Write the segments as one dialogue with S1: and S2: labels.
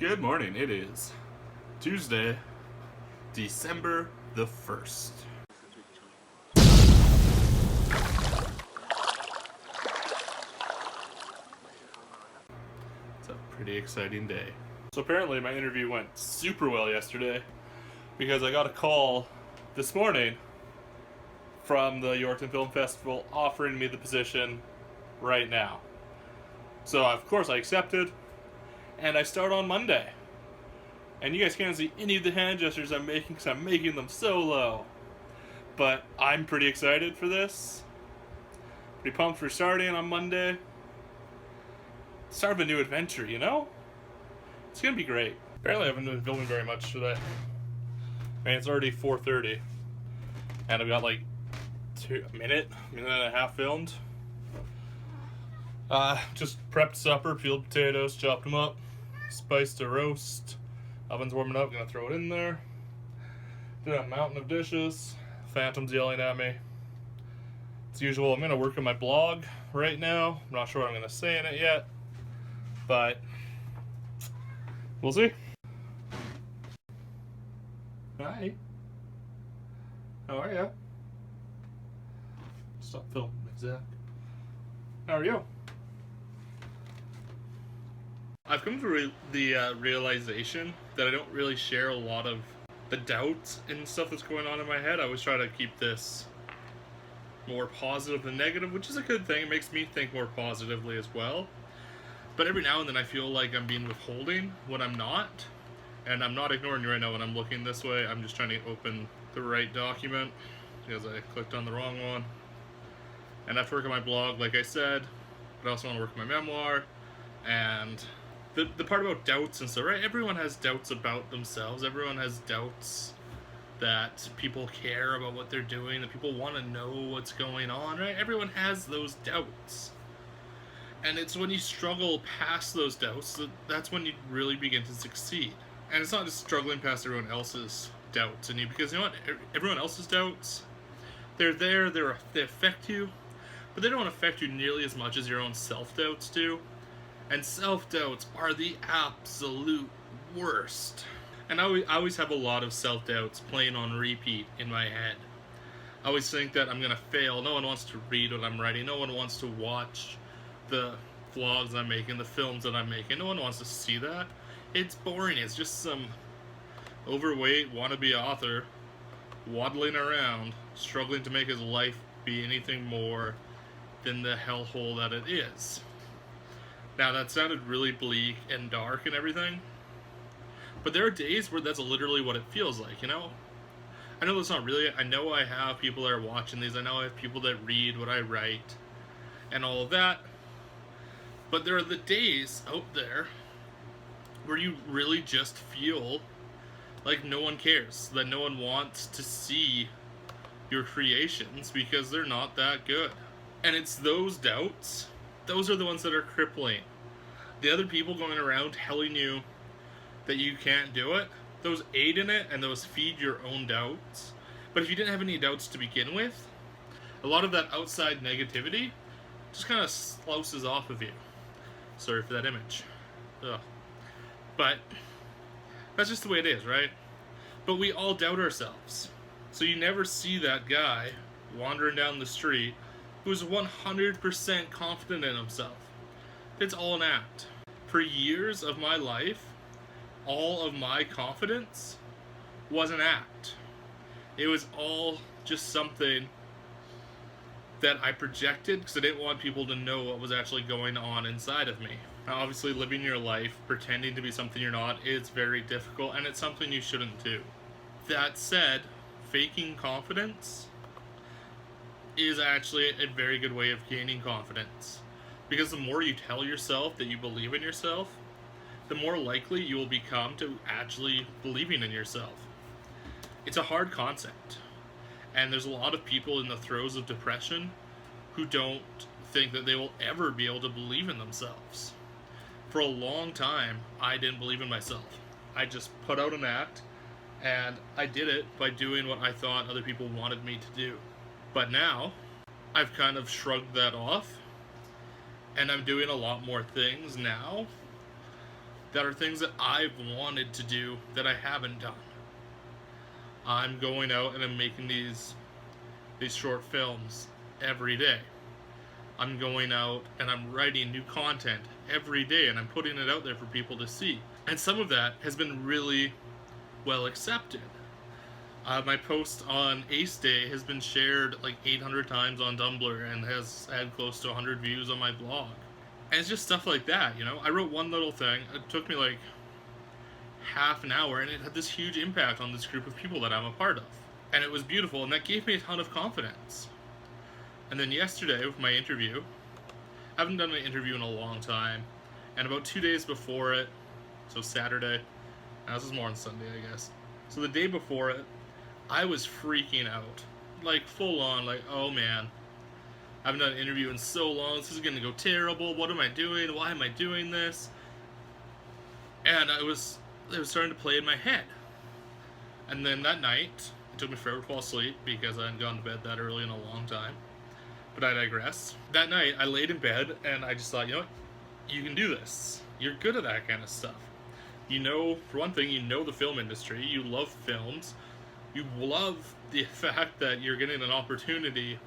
S1: Good morning. It is Tuesday, December the 1st. It's a pretty exciting day. So apparently my interview went super well yesterday because I got a call this morning from the Yorkton Film Festival offering me the position right now. So of course I accepted, and I start on Monday. And you guys can't see any of the hand gestures I'm making because I'm making them so low. But I'm pretty excited for this. Pretty pumped for starting on Monday. Start of a new adventure, you know? It's gonna be great. Apparently I haven't been filming very much today. I mean, it's already 4:30. And I've got like a minute and a half filmed. Just prepped supper, peeled potatoes, chopped them up, spiced a roast. Oven's warming up, gonna throw it in there. Did a mountain of dishes. Phantom's yelling at me. As usual, I'm gonna work on my blog right now. I'm not sure what I'm gonna say in it yet, but we'll see. Hi. How are you? Stop filming, Zach. How are you? I've come to the realization that I don't really share a lot of the doubts and stuff that's going on in my head. I always try to keep this more positive than negative, which is a good thing. It makes me think more positively as well. But every now and then I feel like I'm being withholding when I'm not. And I'm not ignoring you right now when I'm looking this way. I'm just trying to open the right document because I clicked on the wrong one. And I have to work on my blog, like I said, but I also want to work on my memoir. And the part about doubts and stuff, right? Everyone has doubts about themselves. Everyone has doubts that people care about what they're doing, that people want to know what's going on, right? Everyone has those doubts. And it's when you struggle past those doubts that's when you really begin to succeed. And it's not just struggling past everyone else's doubts in you, because you know what? Everyone else's doubts, they're there, they affect you, but they don't affect you nearly as much as your own self-doubts do. And self-doubts are the absolute worst. And I always have a lot of self-doubts playing on repeat in my head. I always think that I'm going to fail. No one wants to read what I'm writing. No one wants to watch the vlogs I'm making, the films that I'm making. No one wants to see that. It's boring. It's just some overweight wannabe author waddling around, struggling to make his life be anything more than the hellhole that it is. Now, that sounded really bleak and dark and everything, but there are days where that's literally what it feels like, you know? I know that's not really it. I know I have people that are watching these. I know I have people that read what I write and all of that, but there are the days out there where you really just feel like no one cares, that no one wants to see your creations because they're not that good. And it's those doubts, those are the ones that are crippling. The other people going around telling you that you can't do it, those aid in it and those feed your own doubts. But if you didn't have any doubts to begin with, a lot of that outside negativity just kind of slouses off of you. Sorry for that image. Ugh. But that's just the way it is, right? But we all doubt ourselves. So you never see that guy wandering down the street who's 100% confident in himself. It's all an act. For years of my life, all of my confidence was an act. It was all just something that I projected because I didn't want people to know what was actually going on inside of me. Now, obviously, living your life pretending to be something you're not is very difficult, and it's something you shouldn't do. That said, faking confidence is actually a very good way of gaining confidence. Because the more you tell yourself that you believe in yourself, the more likely you will become to actually believing in yourself. It's a hard concept. And there's a lot of people in the throes of depression who don't think that they will ever be able to believe in themselves. For a long time, I didn't believe in myself. I just put out an act, and I did it by doing what I thought other people wanted me to do. But now, I've kind of shrugged that off, and I'm doing a lot more things now that are things that I've wanted to do that I haven't done. I'm going out and I'm making these short films every day. I'm going out and I'm writing new content every day and I'm putting it out there for people to see. And some of that has been really well accepted. My post on Ace Day has been shared like 800 times on Tumblr and has had close to 100 views on my blog. And it's just stuff like that, you know? I wrote one little thing, it took me like half an hour, and it had this huge impact on this group of people that I'm a part of. And it was beautiful, and that gave me a ton of confidence. And then yesterday, with my interview, I haven't done an interview in a long time, and about 2 days before it, so Saturday, now this is more on Sunday, I guess. So the day before it, I was freaking out. Like, full on, like, oh man, I haven't done an interview in so long, this is gonna go terrible, what am I doing, why am I doing this? And it was starting to play in my head. And then that night, it took me forever to fall asleep because I hadn't gone to bed that early in a long time. But I digress. That night, I laid in bed and I just thought, you know what? You can do this. You're good at that kind of stuff. You know, for one thing, you know the film industry. You love films. You love the fact that you're getting an opportunity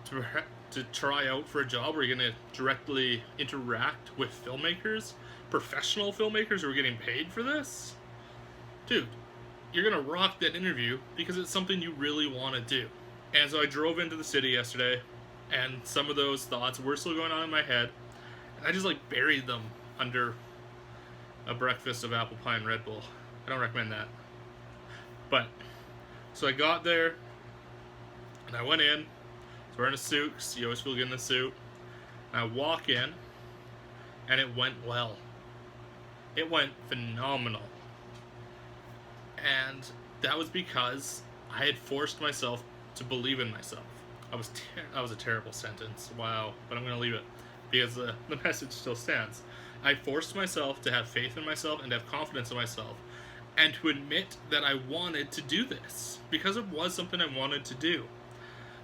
S1: to try out for a job where you're going to directly interact with filmmakers, professional filmmakers who are getting paid for this. Dude, you're going to rock that interview because it's something you really want to do. And so I drove into the city yesterday, and some of those thoughts were still going on in my head, and I just like buried them under a breakfast of apple pie and Red Bull. I don't recommend that. But, so I got there, and I went in, I was wearing a suit, because you always feel good in a suit, and I walk in, and it went well. It went phenomenal. And that was because I had forced myself to believe in myself. That was a terrible sentence. Wow. But I'm going to leave it because the message still stands. I forced myself to have faith in myself and to have confidence in myself and to admit that I wanted to do this because it was something I wanted to do.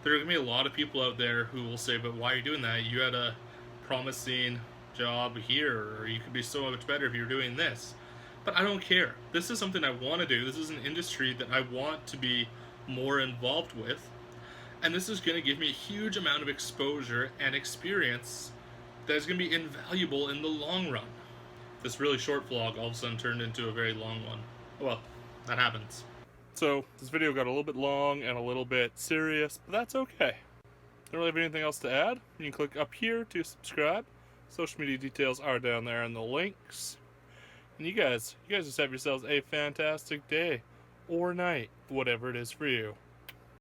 S1: There are going to be a lot of people out there who will say, but why are you doing that? You had a promising job here, or you could be so much better if you were doing this. But I don't care. This is something I want to do. This is an industry that I want to be more involved with. And this is going to give me a huge amount of exposure and experience that is going to be invaluable in the long run. This really short vlog all of a sudden turned into a very long one. Oh well, that happens. So, this video got a little bit long and a little bit serious, but that's okay. Don't really have anything else to add. You can click up here to subscribe. Social media details are down there in the links. And you guys just have yourselves a fantastic day or night, whatever it is for you.